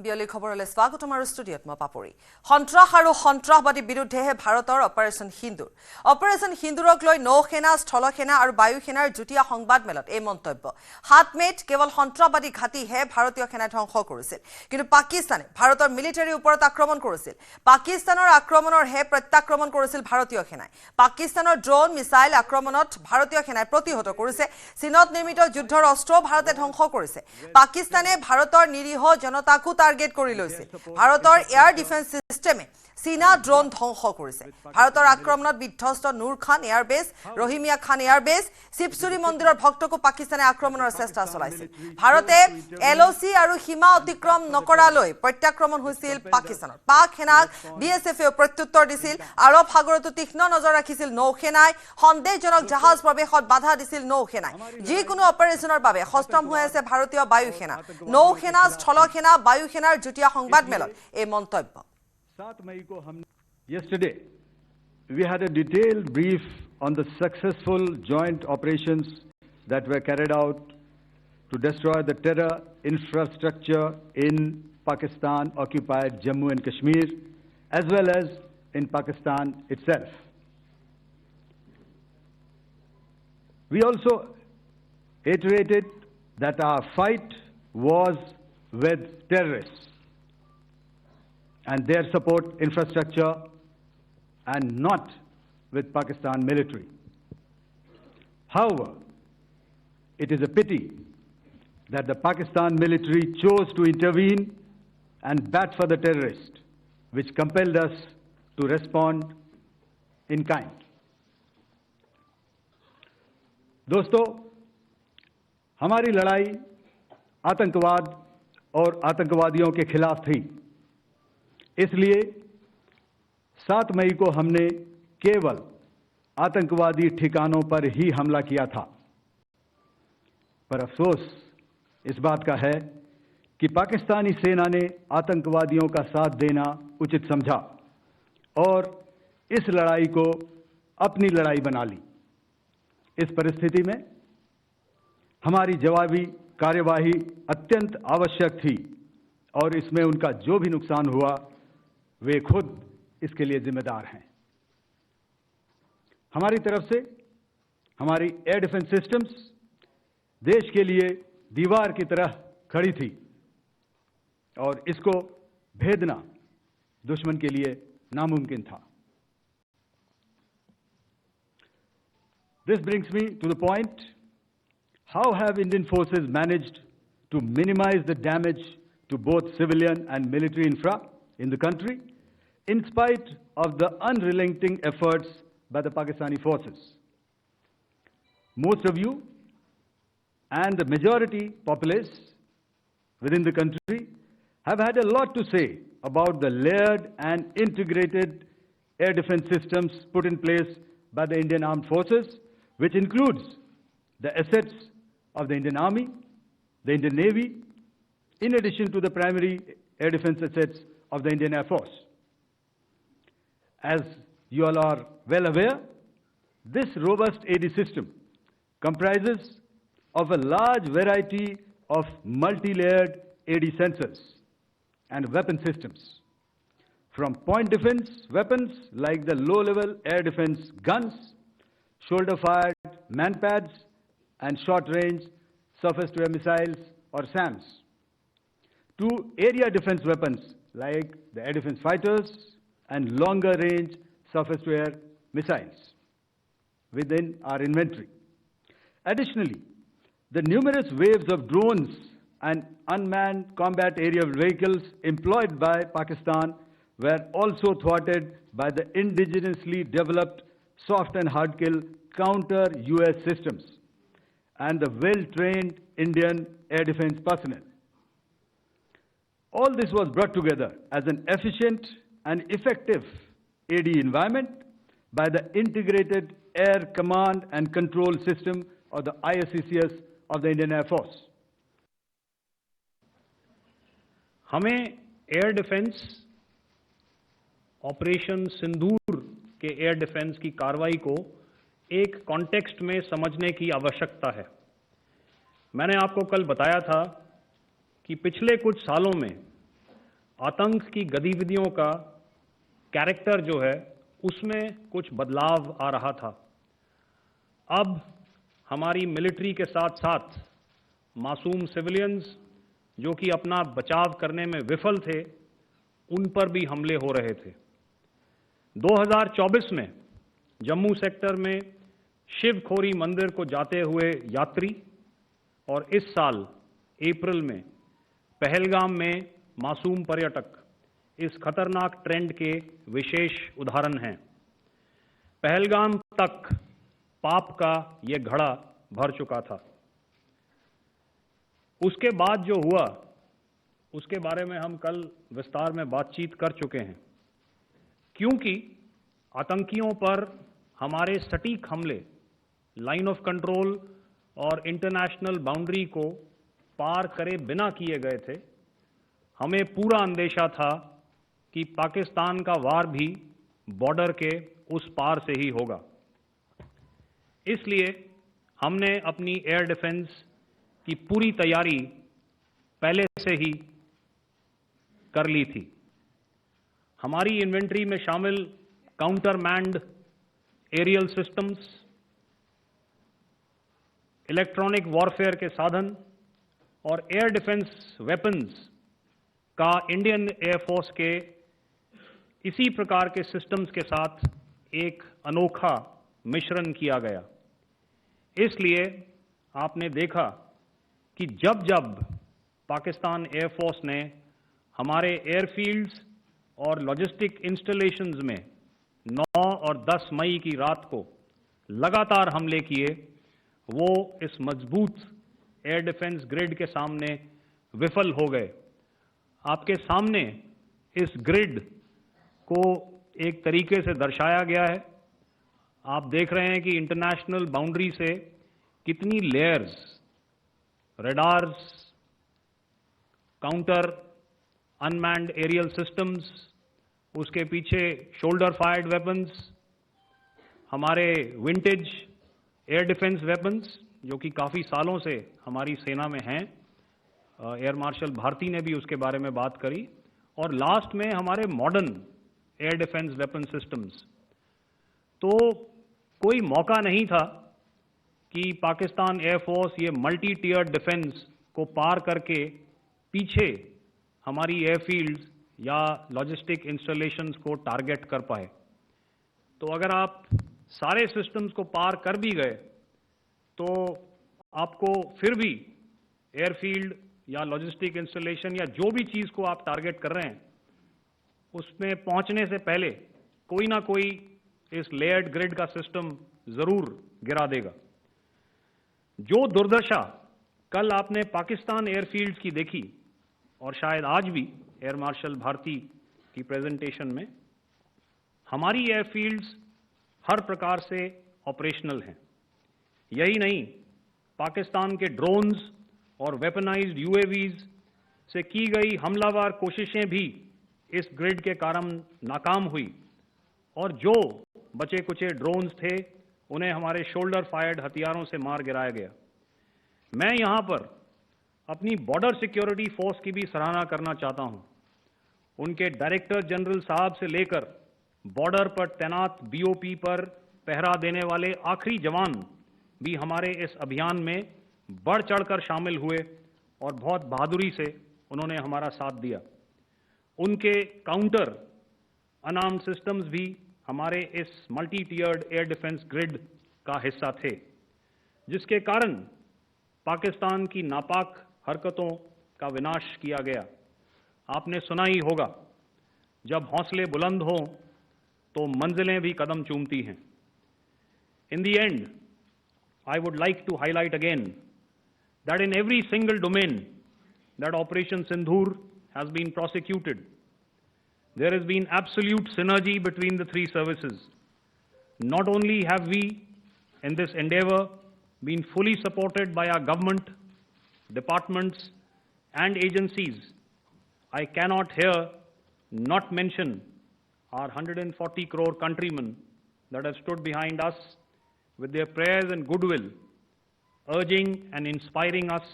বিয়লি খবৰলৈ স্বাগতম আৰু ষ্টুডিঅ'ত মই পাপৰি। সন্ত্ৰাস আৰু সন্ত্ৰাসবাদী বিৰুদ্ধেহে ভাৰতৰ অপাৰেশ্যন সিন্দুৰ। অপাৰেশ্যন সিন্দুৰক লৈ নৌসেনা, স্থলসেনা আৰু বায়ুসেনাৰ যুটীয়া সংবাদমেলত এই মন্তব্য। ৭ মে'ত কেৱল সন্ত্ৰাসবাদী ঘাটিহে ভাৰতীয় সেনাই ধ্বংস কৰিছিল, কিন্তু পাকিস্তানে ভাৰতৰ মিলিটাৰীৰ ওপৰত আক্ৰমণ কৰিছিল। পাকিস্তানৰ আক্ৰমণৰ হে প্ৰত্যাক্ৰমণ কৰিছিল ভাৰতীয় সেনাই। পাকিস্তানৰ ড্ৰোন, মিছাইল আক্ৰমণত ভাৰতীয় সেনাই প্ৰতিহত কৰিছে। চীনত নিৰ্মিত যুদ্ধৰ অস্ত্ৰও ভাৰতে ধ্বংস কৰিছে। পাকিস্তানে ভাৰতৰ নিৰীহ জনতাকো টাৰ্গেট কৰি লৈছিল। ভাৰতৰ এয়াৰ ডিফেন্স সিস্টেমে চীনা ড্ৰোন ধ্বংস কৰিছে। ভাৰতৰ আক্ৰমণত বিধ্বস্ত নুৰ খান এয়াৰবেছ, ৰহিমিয়া খান এয়াৰবেছ, শিৱচুৰী মন্দিৰৰ ভক্তকো পাকিস্তানে আক্ৰমণৰ চেষ্টা চলাইছিল। ভাৰতে LOC আৰু সীমা অতিক্ৰম নকৰালৈ প্ৰত্যাক্ৰমণ হৈছিল পাকিস্তানৰ। পাক সেনাক BSFেও প্ৰত্যুত্তৰ দিছিল। আৰৱ সাগৰতো তীক্ষ্ণ নজৰ ৰাখিছিল নৌসেনাই। সন্দেহজনক জাহাজ প্ৰৱেশত বাধা দিছিল নৌসেনাই। যিকোনো অপাৰেশ্যনৰ বাবে সষ্টম হৈ আছে ভাৰতীয় বায়ুসেনা। নৌসেনা, স্থলসেনা, বায়ুসেনাৰ যুটীয়া সংবাদমেলত এই মন্তব্য। Yesterday, we had a detailed brief on the successful joint operations that were carried out to destroy the terror infrastructure in Pakistan-occupied Jammu and Kashmir, as well as in Pakistan itself. We also iterated that our fight was with terrorists and their support infrastructure and not with Pakistan military. However, it is a pity that the Pakistan military chose to intervene and bat for the terrorists, which compelled us to respond in kind. दोस्तों, हमारी लड़ाई आतंकवाद और आतंकवादियों के खिलाफ थी। इसलिए 7 मई को हमने केवल आतंकवादी ठिकानों पर ही हमला किया था। पर अफसोस इस बात का है कि पाकिस्तानी सेना ने आतंकवादियों का साथ देना उचित समझा और इस लड़ाई को अपनी लड़ाई बना ली। इस परिस्थिति में हमारी जवाबी कार्यवाही अत्यंत आवश्यक थी और इसमें उनका जो भी नुकसान हुआ वे खुद इसके लिए जिम्मेदार हैं। हमारी तरफ से हमारी एयर डिफेंस सिस्टम्स देश के लिए दीवार की तरह खड़ी थी और इसको भेदना दुश्मन के लिए नामुमकिन था। This brings me to the point: how have Indian forces managed to minimize the damage to both civilian and military infra in the country, in spite of the unrelenting efforts by the Pakistani forces? Most of you and the majority populace within the country have had a lot to say about the layered and integrated air defense systems put in place by the Indian Armed Forces, which includes the assets of the Indian Army, the Indian Navy, in addition to the primary air defense assets of the Indian Air Force. As you all are well aware, this robust AD system comprises of a large variety of multi-layered AD sensors and weapon systems, from point defense weapons like the low-level air defense guns, shoulder-fired manpads, and short-range surface-to-air missiles or SAMs, to area defense weapons like the air defense fighters and longer-range surface-to-air missiles within our inventory. Additionally, the numerous waves of drones and unmanned combat aerial vehicles employed by Pakistan were also thwarted by the indigenously developed soft and hard kill counter-US systems and the well-trained Indian air defense personnel. All this was brought together as an efficient and effective AD environment by the Integrated Air Command and Control System or the ISCCS of the Indian Air Force. हमें air defence operation सिंदूर के air defence की कार्रवाई को एक context में समझने की आवश्यकता है। मैंने आपको कल बताया था कि पिछले कुछ सालों में आतंक की गतिविधियों का कैरेक्टर जो है उसमें कुछ बदलाव आ रहा था। अब हमारी मिलिट्री के साथ साथ मासूम सिविलियंस जो कि अपना बचाव करने में विफल थे, उन पर भी हमले हो रहे थे। 2024 में जम्मू सेक्टर में शिवखोरी मंदिर को जाते हुए यात्री और इस साल अप्रैल में पहलगाम में मासूम पर्यटक इस खतरनाक ट्रेंड के विशेष उदाहरण हैं। पहलगाम तक पाप का ये घड़ा भर चुका था। उसके बाद जो हुआ उसके बारे में हम कल विस्तार में बातचीत कर चुके हैं। क्योंकि आतंकियों पर हमारे सटीक हमले लाइन ऑफ कंट्रोल और इंटरनेशनल बाउंड्री को पार करे बिना किए गए थे, हमें पूरा अंदेशा था कि पाकिस्तान का वार भी बॉर्डर के उस पार से ही होगा। इसलिए हमने अपनी एयर डिफेंस की पूरी तैयारी पहले से ही कर ली थी। हमारी इन्वेंट्री में शामिल counter manned aerial systems, electronic warfare के साधन और एयर डिफेंस वेपन्स का इंडियन एयरफोर्स के इसी प्रकार के सिस्टम्स के साथ एक अनोखा मिश्रण किया गया। इसलिए आपने देखा कि जब जब पाकिस्तान एयरफोर्स ने हमारे एयरफील्ड्स और लॉजिस्टिक इंस्टॉलेशंस में 9 और 10 मई की रात को लगातार हमले किए, वो इस मजबूत एयर डिफेंस ग्रिड के सामने विफल हो गए। आपके सामने इस ग्रिड को एक तरीके से दर्शाया गया है। आप देख रहे हैं कि इंटरनेशनल बाउंड्री से कितनी layers, radars, counter unmanned aerial systems, उसके पीछे शोल्डर फायर्ड वेपन्स, हमारे विंटेज एयर डिफेंस वेपन्स जो कि काफ़ी सालों से हमारी सेना में हैं। एयर मार्शल भारती ने भी उसके बारे में बात करी। और लास्ट में हमारे modern air defence weapon systems. तो कोई मौका नहीं था कि पाकिस्तान एयरफोर्स ये मल्टी टीयर डिफेंस को पार करके पीछे हमारी एयरफील्ड्स या लॉजिस्टिक इंस्टॉलेशंस को टारगेट कर पाए। तो अगर आप सारे सिस्टम्स को पार कर भी गए तो आपको फिर भी एयरफील्ड या लॉजिस्टिक इंस्टॉलेशन या जो भी चीज़ को आप टारगेट कर रहे हैं उसमें पहुंचने से पहले कोई ना कोई इस लेयर्ड ग्रिड का सिस्टम जरूर गिरा देगा। जो दुर्दशा कल आपने पाकिस्तान एयरफील्ड्स की देखी और शायद आज भी एयर मार्शल भारती की प्रेजेंटेशन में, हमारी एयरफील्ड्स हर प्रकार से ऑपरेशनल हैं। यही नहीं, पाकिस्तान के ड्रोन्स और वेपनाइज्ड यूएवीज से की गई हमलावर कोशिशें भी इस ग्रिड के कारण नाकाम हुई और जो बचे कुचे ड्रोन्स थे उन्हें हमारे शोल्डर फायर्ड हथियारों से मार गिराया गया। मैं यहां पर अपनी बॉर्डर सिक्योरिटी फोर्स की भी सराहना करना चाहता हूं। उनके डायरेक्टर जनरल साहब से लेकर बॉर्डर पर तैनात बीओपी पर पहरा देने वाले आखिरी जवान भी हमारे इस अभियान में बढ़ चढ़कर शामिल हुए और बहुत बहादुरी से उन्होंने हमारा साथ दिया। उनके काउंटर अनार्म्ड सिस्टम्स भी हमारे इस मल्टी टियर्ड एयर डिफेंस ग्रिड का हिस्सा थे, जिसके कारण पाकिस्तान की नापाक हरकतों का विनाश किया गया। आपने सुना ही होगा, जब हौसले बुलंद हों तो मंजिलें भी कदम चूमती हैं। In the end, I would like to highlight again that in every single domain that Operation Sindhur has been prosecuted, there has been absolute synergy between the three services. Not only have we, in this endeavor, been fully supported by our government, departments, and agencies, I cannot here not mention our 140 crore countrymen that have stood behind us with their prayers and goodwill, urging and inspiring us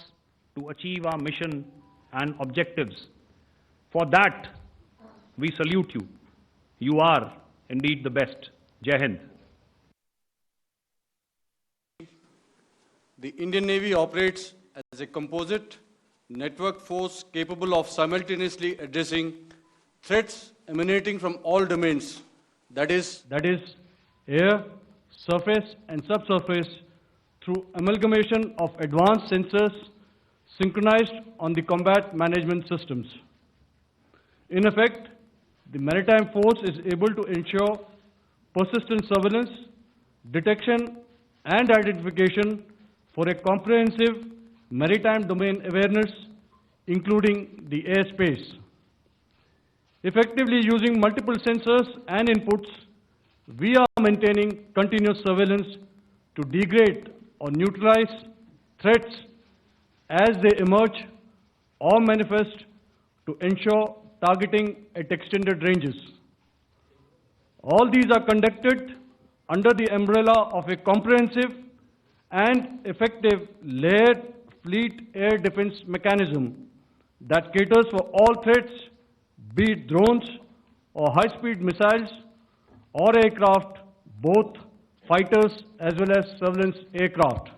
to achieve our mission and objectives. For that, we salute you. You are indeed the best. Jai Hind. The Indian Navy operates as a composite network force capable of simultaneously addressing threats emanating from all domains, that is air, surface and subsurface, through amalgamation of advanced sensors synchronized on the combat management systems. In effect, the maritime force is able to ensure persistent surveillance, detection and identification for a comprehensive maritime domain awareness, including the airspace. Effectively using multiple sensors and inputs, we are maintaining continuous surveillance to degrade or neutralize threats as they emerge or manifest, to ensure targeting at extended ranges. All these are conducted under the umbrella of a comprehensive and effective layered fleet air defense mechanism that caters for all threats, be it drones or high-speed missiles or aircraft, both fighters as well as surveillance aircraft.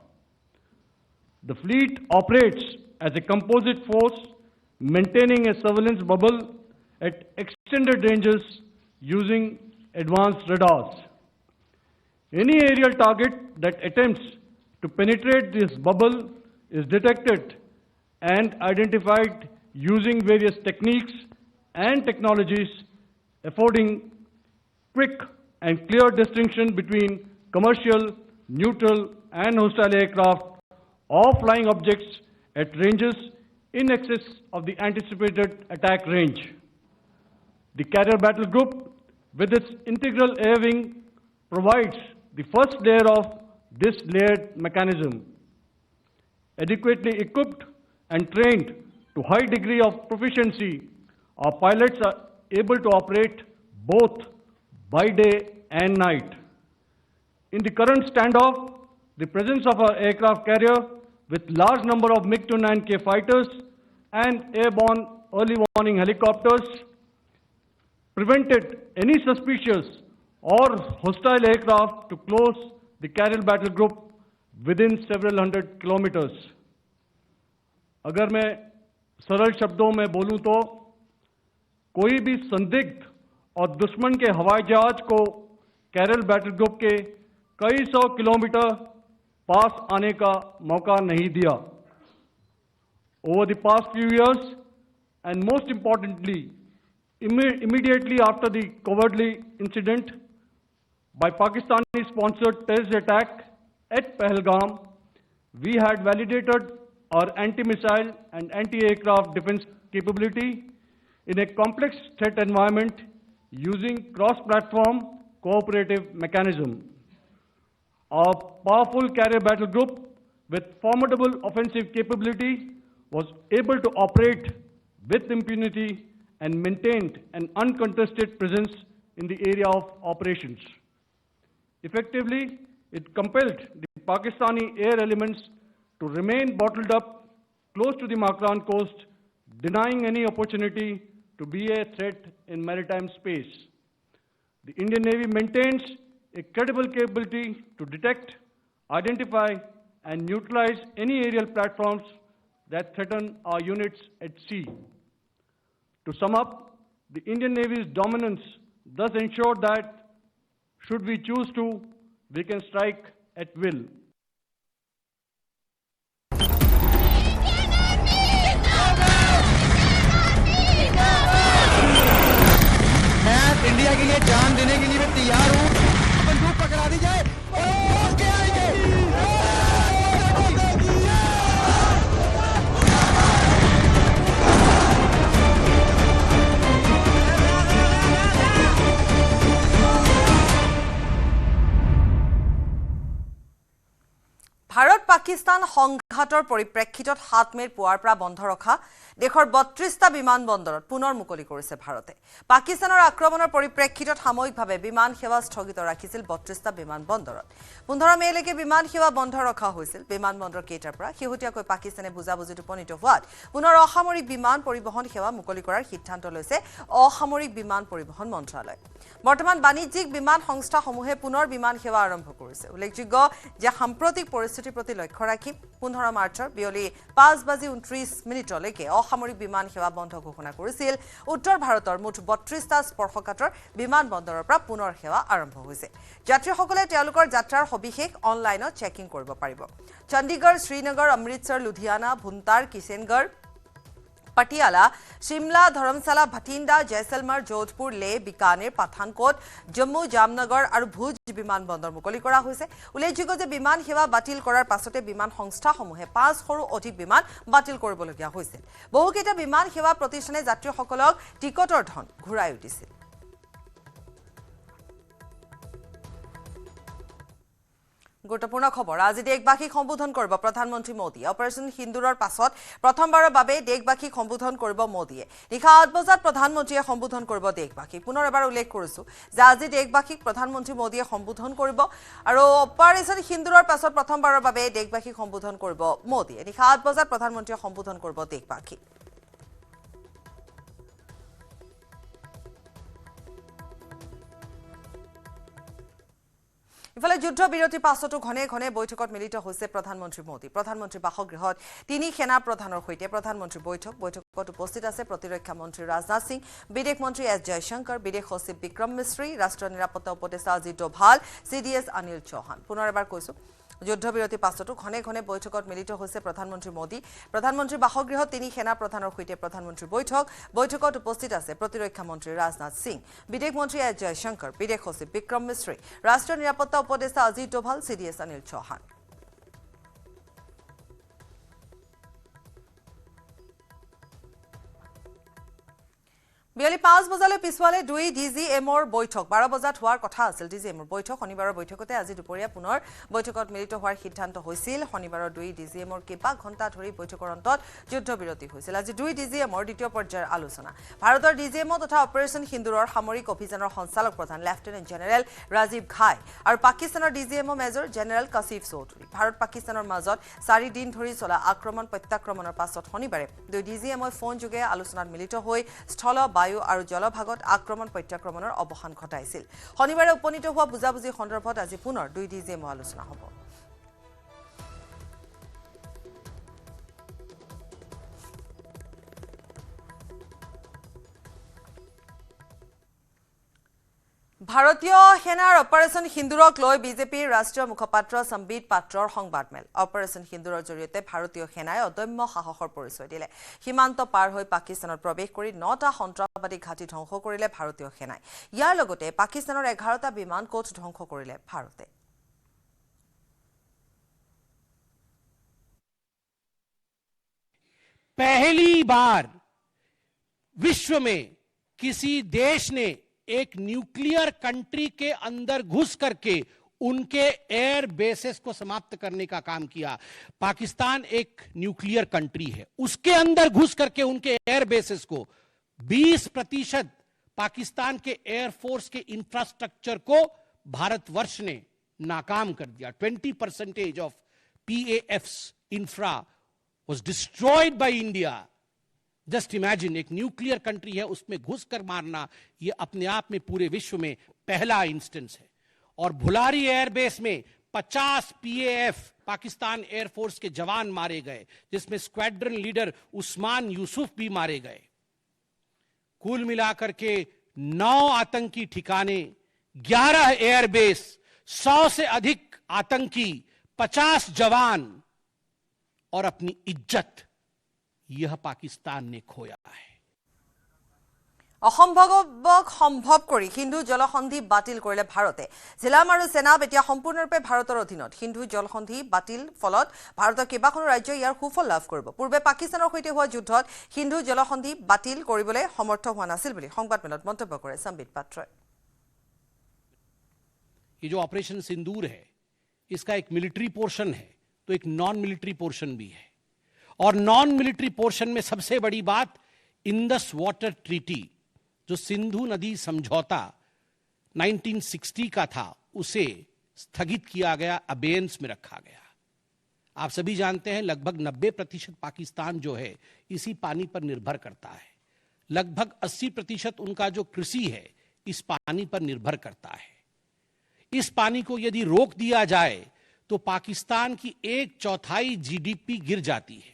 The fleet operates as a composite force, maintaining a surveillance bubble at extended ranges using advanced radars. Any aerial target that attempts to penetrate this bubble is detected and identified using various techniques and technologies, affording quick and clear distinction between commercial, neutral, and hostile aircraft or flying objects at ranges in excess of the anticipated attack range. The Carrier Battle Group, with its integral air wing, provides the first layer of this layered mechanism. Adequately equipped and trained to high degree of proficiency, our pilots are able to operate both by day and night. In the current standoff, the presence of our aircraft carrier with large number of MiG-29K fighters and airborne early warning helicopters prevented any suspicious or hostile aircraft to close the Carrier Battle Group within several hundred kilometers. अगर मैं सरल शब्दों में बोलूं तो कोई भी संदिग्ध और दुश्मन के हवाई जहाज को कैरल बैटल ग्रुप के कई सौ किलोमीटर पास आने का मौका नहीं दिया. Over the past few years, and most importantly, immediately after the cowardly incident by Pakistani-sponsored terrorist attack at Pahalgam, we had validated our anti-missile and anti-aircraft defense capability in a complex threat environment using cross-platform cooperative mechanism. Our powerful carrier battle group with formidable offensive capability was able to operate with impunity and maintained an uncontested presence in the area of operations. Effectively, it compelled the Pakistani air elements to remain bottled up close to the Makran coast, denying any opportunity to be a threat in maritime space. The Indian Navy maintains a credible capability to detect, identify, and neutralize any aerial platforms that threaten our units at sea. To sum up, the Indian Navy's dominance thus ensured that, should we choose to, we can strike at will. मैं India के लिए जान देने के लिए मैं तैयार हूं. बंदूक पकड़ा दी जाए. ओके आएंगे. ভাৰত পাকিস্তান সংঘাত সংঘাতৰ পৰিপ্ৰেক্ষিতত 7 মেৰ পুৱাৰ পৰা বন্ধ ৰখা দেশৰ 32টা বিমানবন্দৰত পুনৰ মুকলি কৰিছে ভাৰতে পাকিস্তানৰ আক্ৰমণৰ পৰিপ্ৰেক্ষিতত সাময়িকভাৱে বিমান সেৱা স্থগিত ৰাখিছিল 32টা বিমানবন্দৰত 15 মেলৈকে বিমান সেৱা বন্ধ ৰখা হৈছিল বিমানবন্দৰ কেইটাৰ পৰা শেহতীয়াকৈ পাকিস্তানে বুজাবুজিত উপনীত হোৱাত পুনৰ অসামৰিক বিমান পৰিবহণ সেৱা মুকলি কৰাৰ সিদ্ধান্ত লৈছে অসামৰিক বিমান পৰিবহণ মন্ত্ৰালয় বৰ্তমান বাণিজ্যিক বিমান সংস্থাসমূহে পুনৰ বিমান সেৱা আৰম্ভ কৰিছে উল্লেখযোগ্য যে সাম্প্ৰতিক পৰিস্থিতিৰ প্ৰতি লক্ষ্য ৰাখি 15 মাৰ্চৰ বিয়লি 5:29 অসামৰিক বিমান সেৱা বন্ধ ঘোষণা কৰিছিল উত্তৰ ভাৰতৰ মুঠ 32টা স্পৰ্শকাতৰ বিমানবন্দৰৰ পৰা পুনৰ সেৱা আৰম্ভ হৈছে যাত্ৰীসকলে তেওঁলোকৰ যাত্ৰাৰ সবিশেষ অনলাইনত চেকিং কৰিব পাৰিব চণ্ডীগড় শ্ৰীনগৰ অমৃতসৰ লুধিয়ানা ভুন্তাৰ কিষেনগড় पटियाला शिमला धर्मशाला भटिंडा जैसलमेर जोधपुर ले बीकानेर पठानकोट जम्मू जामनगर और भुज विमानबंदर मुकली करा हुइसे उल्लेखযোग्য যে বিমান সেৱা বাতিল কৰাৰ পাছতে বিমান সংস্থাসমূহে 5 সৰু অধিক বিমান বাতিল কৰিবলগীয়া হৈছিল বহুকেইটা বিমান সেৱা প্ৰতিষ্ঠানে যাত্ৰীসকলক টিকটৰ ধন ঘূৰাই দিছিল গুৰুত্বপূৰ্ণ খবৰ আজি দেশবাসীক সম্বোধন কৰিব প্ৰধানমন্ত্ৰী মোদী অপাৰেচন সিন্দুৰৰ পাছত প্ৰথমবাৰৰ বাবে দেশবাসীক সম্বোধন কৰিব মোদীয়ে নিশা 8 বজাত প্ৰধানমন্ত্ৰীয়ে সম্বোধন কৰিব দেশবাসীক পুনৰ এবাৰ উল্লেখ কৰিছো যে আজি দেশবাসীক প্ৰধানমন্ত্ৰী মোদীয়ে সম্বোধন কৰিব আৰু অপাৰেচন সিন্দুৰৰ পাছত প্ৰথমবাৰৰ বাবে দেশবাসীক সম্বোধন কৰিব মোদীয়ে নিশা 8 বজাত প্ৰধানমন্ত্ৰীয়ে সম্বোধন কৰিব দেশবাসীক ইফালে যুদ্ধ বিৰতিৰ পাছতো ঘনে ঘনে বৈঠকত মিলিত হৈছে প্ৰধানমন্ত্ৰী মোদী প্ৰধানমন্ত্ৰী বাসগৃহত তিনি সেনা প্ৰধানৰ সৈতে প্ৰধানমন্ত্ৰী বৈঠকত উপস্থিত আছে প্ৰতিৰক্ষা মন্ত্ৰী ৰাজনাথ সিং বিদেশ মন্ত্ৰী এছ জয়শংকৰ বিদেশ সচিব বিক্ৰম মিশ্ৰী ৰাষ্ট্ৰীয় নিৰাপত্তা উপদেষ্টা অজিত ডোভাল চিডিএছ অনিল চৌহান পুনৰ এবাৰ কৈছো যুদ্ধ বিৰতিৰ পাছতো ঘনে ঘনে বৈঠকত মিলিত হৈছে প্ৰধানমন্ত্ৰী মোদী প্ৰধানমন্ত্ৰী বাসগৃহত তিনি সেনা প্ৰধানৰ সৈতে প্ৰধানমন্ত্ৰী বৈঠকত উপস্থিত আছে প্ৰতিৰক্ষা মন্ত্ৰী ৰাজনাথ সিং বিদেশ মন্ত্ৰী এছ জয়শংকৰ বিদেশ সচিব বিক্ৰম মিশ্ৰী ৰাষ্ট্ৰীয় নিৰাপত্তা উপদেষ্টা অজিত ডোভাল চিডিএছ অনিল চৌহান বিয়লি 5 বজালৈ পিছুৱালে 2 ডিজিএমৰ বৈঠক 12 বজাত হোৱাৰ কথা আছিল ডিজিএমৰ বৈঠক শনিবাৰৰ বৈঠকতে আজি দুপৰীয়া পুনৰ বৈঠকত মিলিত হোৱাৰ সিদ্ধান্ত হৈছিল শনিবাৰৰ 2 ডিজিএমৰ কেইবা ঘণ্টা ধৰি বৈঠকৰ অন্তত যুদ্ধ বিৰতি হৈছিল আজি 2 ডিজিএমৰ দ্বিতীয় পৰ্যায়ৰ আলোচনা ভাৰতৰ ডিজিএমও তথা অপাৰেচন সিন্দুৰৰ সামৰিক অভিযানৰ সঞ্চালক প্ৰধান লেফটেনেণ্ট জেনেৰেল ৰাজীৱ ঘাই আৰু পাকিস্তানৰ DGMO major general Kashif Chaudhry Bharat পাকিস্তানৰ মাজত 4 দিন ধৰি চলা আক্ৰমণ প্ৰত্যাক্ৰমণৰ পাছত শনিবাৰে 2 ডিজিএমই ফোন যোগে আলোচনাত মিলিত হৈ স্থল বায়ু আৰু জলভাগত আক্ৰমণ প্ৰত্যাক্ৰমণৰ অৱসান ঘটাইছিল শনিবাৰে উপনীত হোৱা বুজাবুজি সন্দৰ্ভত আজি পুনৰ 2 ডিজিএম আলোচনা হ'ব ভাৰতীয় সেনাৰ অপাৰেচন সিন্দুৰক লৈ বিজেপিৰ ৰাষ্ট্ৰীয় মুখপাত্ৰ সম্বিত পাত্ৰৰ সংবাদমেল অপাৰেচন সিন্দুৰৰ জৰিয়তে ভাৰতীয় সেনাই অদম্য সাহসৰ পৰিচয় দিলে সীমান্ত পাৰ হৈ পাকিস্তানত প্ৰৱেশ কৰি 9টা সন্ত্ৰাসবাদী ঘাটি ধ্বংস কৰিলে ভাৰতীয় সেনাই ইয়াৰ লগতে পাকিস্তানৰ 11টা বিমান কোঠ ধ্বংস কৰিলে ভাৰতে पहली बार विश्व में किसी देश ने एक न्यूक्लियर कंट्री के अंदर घुस करके उनके एयर बेसेस को समाप्त करने का काम किया पाकिस्तान एक न्यूक्लियर कंट्री है उसके अंदर घुस करके उनके एयर बेसेस को 20% पाकिस्तान के एयरफोर्स के इंफ्रास्ट्रक्चर को भारतवर्ष ने नाकाम कर दिया 20% of PAF's infra was destroyed by India. Just imagine, एक न्यूक्लियर कंट्री है उसमें घुसकर मारना ये अपने आप में पूरे विश्व में पहला इंस्टेंस है और भुलारी एयरबेस में 50 PAF पाकिस्तान एयरफोर्स के जवान मारे गए जिसमें स्क्वाड्रन लीडर उस्मान यूसुफ भी मारे गए कुल मिलाकर के 9 आतंकी ठिकाने 11 एयरबेस 100 से अधिक आतंकी 50 जवान और अपनी इज्जत यह पाकिस्तान ने खोया है অসম্ভৱক সম্ভৱ কৰি সিন্ধু জলসন্ধি বাতিল কৰিলে ভাৰতে জিলাম আৰু সেনাব এতিয়া সম্পূৰ্ণৰূপে ভাৰতৰ অধীনত সিন্ধু জলসন্ধি বাতিল ফলত ভাৰতৰ কেইবাখনো ৰাজ্যই ইয়াৰ সুফল লাভ কৰিব পূৰ্বে পাকিস্তানৰ সৈতে হোৱা যুদ্ধত সিন্ধু জলসন্ধি বাতিল কৰিবলৈ সমৰ্থ হোৱা নাছিল বুলি সংবাদমেলত মন্তব্য কৰে সম্বিত পাত্ৰই ये जो ऑपरेशन सिंदूर है इसका एक मिलिट्री पोर्शन है तो एक नॉन मिलिट्री पोर्शन भी है। और नॉन मिलिट्री पोर्शन में सबसे बड़ी बात इंडस वाटर ट्रीटी, जो सिंधु नदी समझौता 1960 का था, उसे स्थगित किया गया, अबेयंस में रखा गया। आप सभी जानते हैं लगभग 90% पाकिस्तान जो है इसी पानी पर निर्भर करता है। लगभग 80% उनका जो कृषि है इस पानी पर निर्भर करता है। इस पानी को यदि रोक दिया जाए तो पाकिस्तान की 1/4 जीडीपी गिर जाती है।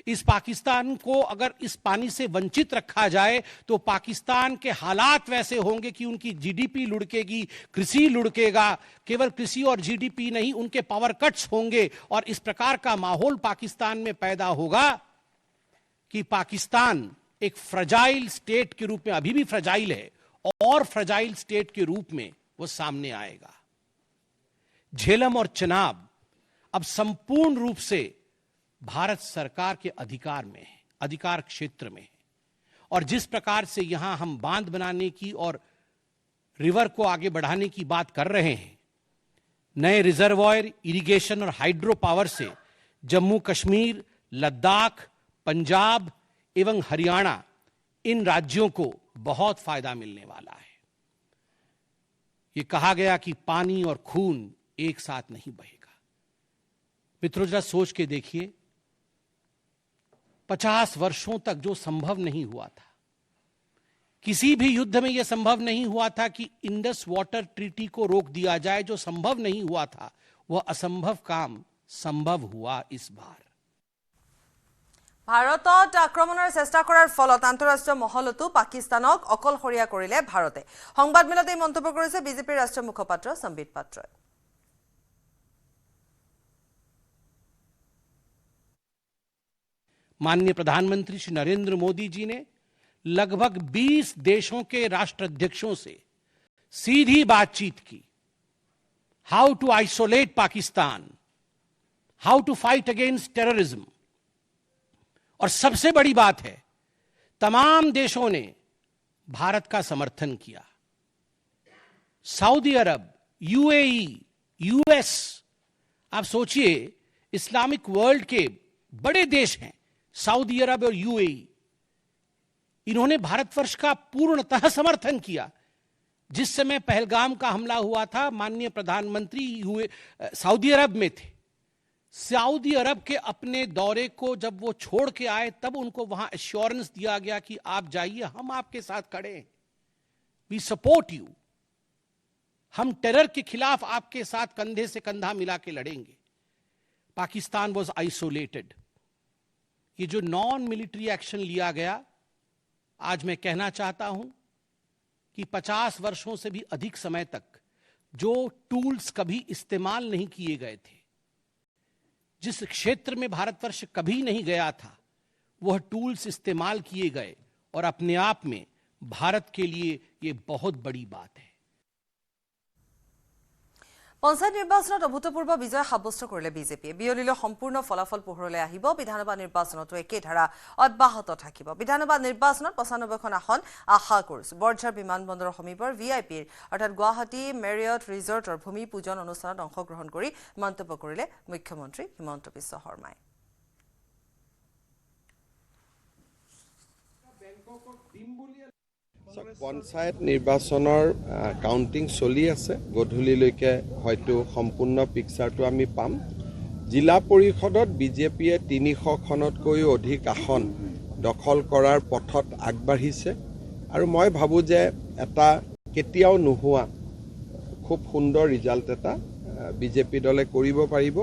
इस पाकिस्तान को अगर इस पानी से वंचित रखा जाए तो पाकिस्तान के हालात वैसे होंगे कि उनकी जीडीपी लुढ़केगी, कृषि लुढ़केगा। केवल कृषि और जीडीपी नहीं, उनके पावर कट्स होंगे और इस प्रकार का माहौल पाकिस्तान में पैदा होगा कि पाकिस्तान एक फ्रजाइल स्टेट के रूप में, अभी भी फ्रजाइल है, और फ्रजाइल स्टेट के रूप में वो सामने आएगा। झेलम और चनाब अब संपूर्ण रूप से भारत सरकार के अधिकार में है, अधिकार क्षेत्र में है। और जिस प्रकार से यहां हम बांध बनाने की और रिवर को आगे बढ़ाने की बात कर रहे हैं, नए रिजर्वॉयर, इरिगेशन और हाइड्रो पावर से जम्मू कश्मीर, लद्दाख, पंजाब एवं हरियाणा, इन राज्यों को बहुत फायदा मिलने वाला है। यह कहा गया कि पानी और खून एक साथ नहीं बहेगा। मित्रों, जरा सोच के देखिए, 50 वर्षों तक जो संभव नहीं हुआ था, किसी भी युद्ध में यह संभव नहीं हुआ था कि इंडस वाटर ट्रीटी को रोक दिया जाए। जो संभव नहीं हुआ था वह असंभव काम संभव हुआ इस बार। ভাৰতত আক্ৰমণৰ চেষ্টা কৰাৰ ফলত আন্তঃৰাষ্ট্ৰীয় মহলতো পাকিস্তানক অকলশৰীয়া কৰিলে ভাৰতে। সংবাদমেলত এই মন্তব্য কৰিছে বিজেপিৰ ৰাষ্ট্ৰীয় মুখপাত্ৰ সম্বিত পাত্ৰই। माननीय प्रधानमंत्री श्री नरेंद्र मोदी जी ने लगभग 20 देशों के राष्ट्राध्यक्षों से सीधी बातचीत की। How to isolate Pakistan, how to fight against terrorism. और सबसे बड़ी बात है, तमाम देशों ने भारत का समर्थन किया। सऊदी अरब, यूएई, यूएस, आप सोचिए, इस्लामिक वर्ल्ड के बड़े देश हैं सऊदी अरब और यूएई, इन्होंने भारतवर्ष का पूर्णतः समर्थन किया। जिस समय पहलगाम का हमला हुआ था, माननीय प्रधानमंत्री सऊदी अरब में थे। सऊदी अरब के अपने दौरे को जब वो छोड़ के आए, तब उनको वहां एश्योरेंस दिया गया कि आप जाइए, हम आपके साथ खड़े हैं, वी सपोर्ट यू, हम टेरर के खिलाफ आपके साथ कंधे से कंधा मिला के लड़ेंगे। Pakistan was isolated. ये जो नॉन मिलिट्री एक्शन लिया गया, आज मैं कहना चाहता हूं कि 50 वर्षों से भी अधिक समय तक जो टूल्स कभी इस्तेमाल नहीं किए गए थे, जिस क्षेत्र में भारतवर्ष कभी नहीं गया था, वह टूल्स इस्तेमाल किए गए और अपने आप में भारत के लिए यह बहुत बड़ी बात है। পঞ্চায়ত নিৰ্বাচনত অভূতপূৰ্ব বিজয় সাব্যস্ত কৰিলে বিজেপিয়ে। বিয়লিলৈ সম্পূৰ্ণ ফলাফল পোহৰলৈ আহিব। বিধানসভা নিৰ্বাচনতো একে ধাৰা অব্যাহত থাকিব। বিধানসভা নিৰ্বাচনত 95খন আসন আশা কৰিছো। বৰঝাৰ বিমানবন্দৰৰ সমীপৰ ভিআইপিৰ অৰ্থাৎ গুৱাহাটী মেৰিয়ট ৰিজৰ্টৰ ভূমি পূজন অনুষ্ঠানত অংশগ্ৰহণ কৰি মন্তব্য কৰিলে মুখ্যমন্ত্ৰী হিমন্ত বিশ্ব শৰ্মাই। পঞ্চায়ত নিৰ্বাচনৰ কাউন্টিং চলি আছে। গধূলিলৈকে হয়তো সম্পূৰ্ণ পিকচাৰটো আমি পাম। জিলা পৰিষদত বিজেপিয়ে 300খনতকৈও অধিক আসন দখল কৰাৰ পথত আগবাঢ়িছে আৰু মই ভাবোঁ যে এটা কেতিয়াও নোহোৱা খুব সুন্দৰ ৰিজাল্ট এটা বিজেপি দলে কৰিব পাৰিব।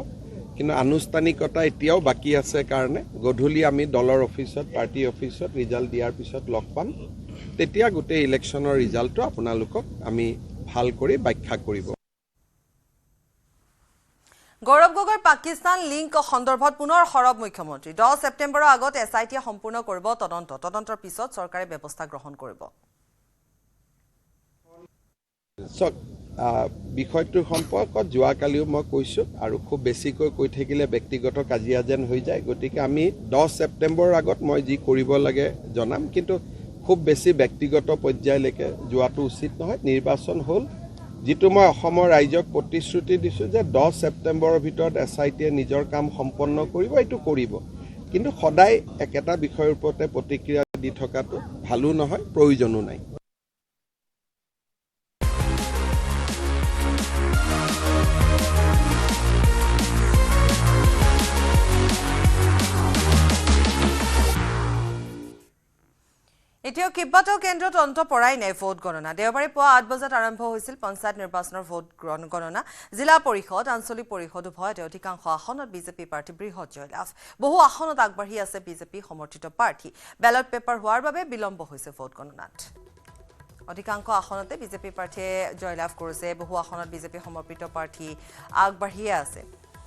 কিন্তু আনুষ্ঠানিকতা এতিয়াও বাকী আছে কাৰণে গধূলি আমি দলৰ অফিচত, পাৰ্টি অফিচত ৰিজাল্ট দিয়াৰ পিছত লগ পাম। তেতিয়া গোটেই ইলেকশ্যনৰ ৰিজাল্টটো আপোনালোকক আমি ভাল কৰি ব্যাখ্যা কৰিব। গৌৰৱ গগৈৰ পাকিস্তান লিংক সন্দৰ্ভত পুনৰ সৰব মুখ্যমন্ত্ৰী। 10 ছেপ্টেম্বৰৰ আগত এছআইটিয়ে সম্পূৰ্ণ কৰিব তদন্ত। তদন্তৰ পিছত চৰকাৰে ব্যৱস্থা গ্ৰহণ কৰিব। বিষয়টোৰ সম্পৰ্কত যোৱাকালিও মই কৈছোঁ আৰু খুব বেছিকৈ কৈ থাকিলে ব্যক্তিগত কাজিয়া যেন হৈ যায়। গতিকে আমি 10 ছেপ্টেম্বৰৰ আগত মই যি কৰিব লাগে জনাম, কিন্তু খুব বেছি ব্যক্তিগত পৰ্যায়লৈকে যোৱাটো উচিত নহয়। নিৰ্বাচন হ'ল, যিটো মই অসমৰ ৰাইজক প্ৰতিশ্ৰুতি দিছোঁ যে 10 ছেপ্টেম্বৰৰ ভিতৰত SITয়ে নিজৰ কাম সম্পন্ন কৰিব, এইটো কৰিব। কিন্তু সদায় একেটা বিষয়ৰ ওপৰতে প্ৰতিক্ৰিয়া দি থকাটো ভালো নহয়, প্ৰয়োজনো নাই। এতিয়াও কেইবাটাও কেন্দ্ৰত অন্ত পৰাই নাই ভোট গণনা। দেওবাৰে পুৱা 8 বজাত আৰম্ভ হৈছিল পঞ্চায়ত নিৰ্বাচনৰ ভোট গণনা। জিলা পৰিষদ, আঞ্চলিক পৰিষদ উভয়তে অধিকাংশ আসনত বিজেপি প্ৰাৰ্থী বৃহৎ জয়লাভ। বহু আসনত আগবাঢ়ি আছে বিজেপি সমৰ্থিত প্ৰাৰ্থী। বেলট পেপাৰ হোৱাৰ বাবে বিলম্ব হৈছে ভোট গণনাত। অধিকাংশ আসনতে বিজেপি প্ৰাৰ্থীয়ে জয়লাভ কৰিছে। বহু আসনত বিজেপি সমৰ্পিত প্ৰাৰ্থী আগবাঢ়িয়ে আছে।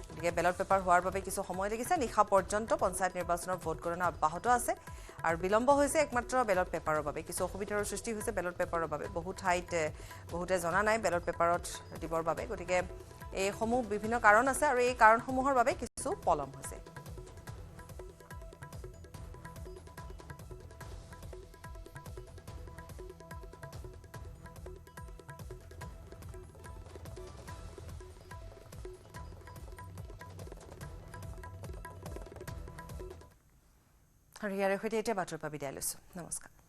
গতিকে বেলট পেপাৰ হোৱাৰ বাবে কিছু সময় লাগিছে। নিশা পৰ্যন্ত পঞ্চায়ত নিৰ্বাচনৰ ভোট গণনা অব্যাহত আছে আৰু বিলম্ব হৈছে একমাত্ৰ বেলট পেপাৰৰ বাবে। কিছু অসুবিধাৰ সৃষ্টি হৈছে বেলট পেপাৰৰ বাবে। বহু ঠাইত বহুতে জনা নাই বেলট পেপাৰত দিবৰ বাবে। গতিকে এইসমূহ বিভিন্ন কাৰণ আছে আৰু এই কাৰণসমূহৰ বাবে কিছু পলম হৈছে। আৰু ইয়াৰে সৈতে এতিয়া বাতৰিৰ পৰা বিদায় লৈছোঁ। নমস্কাৰ।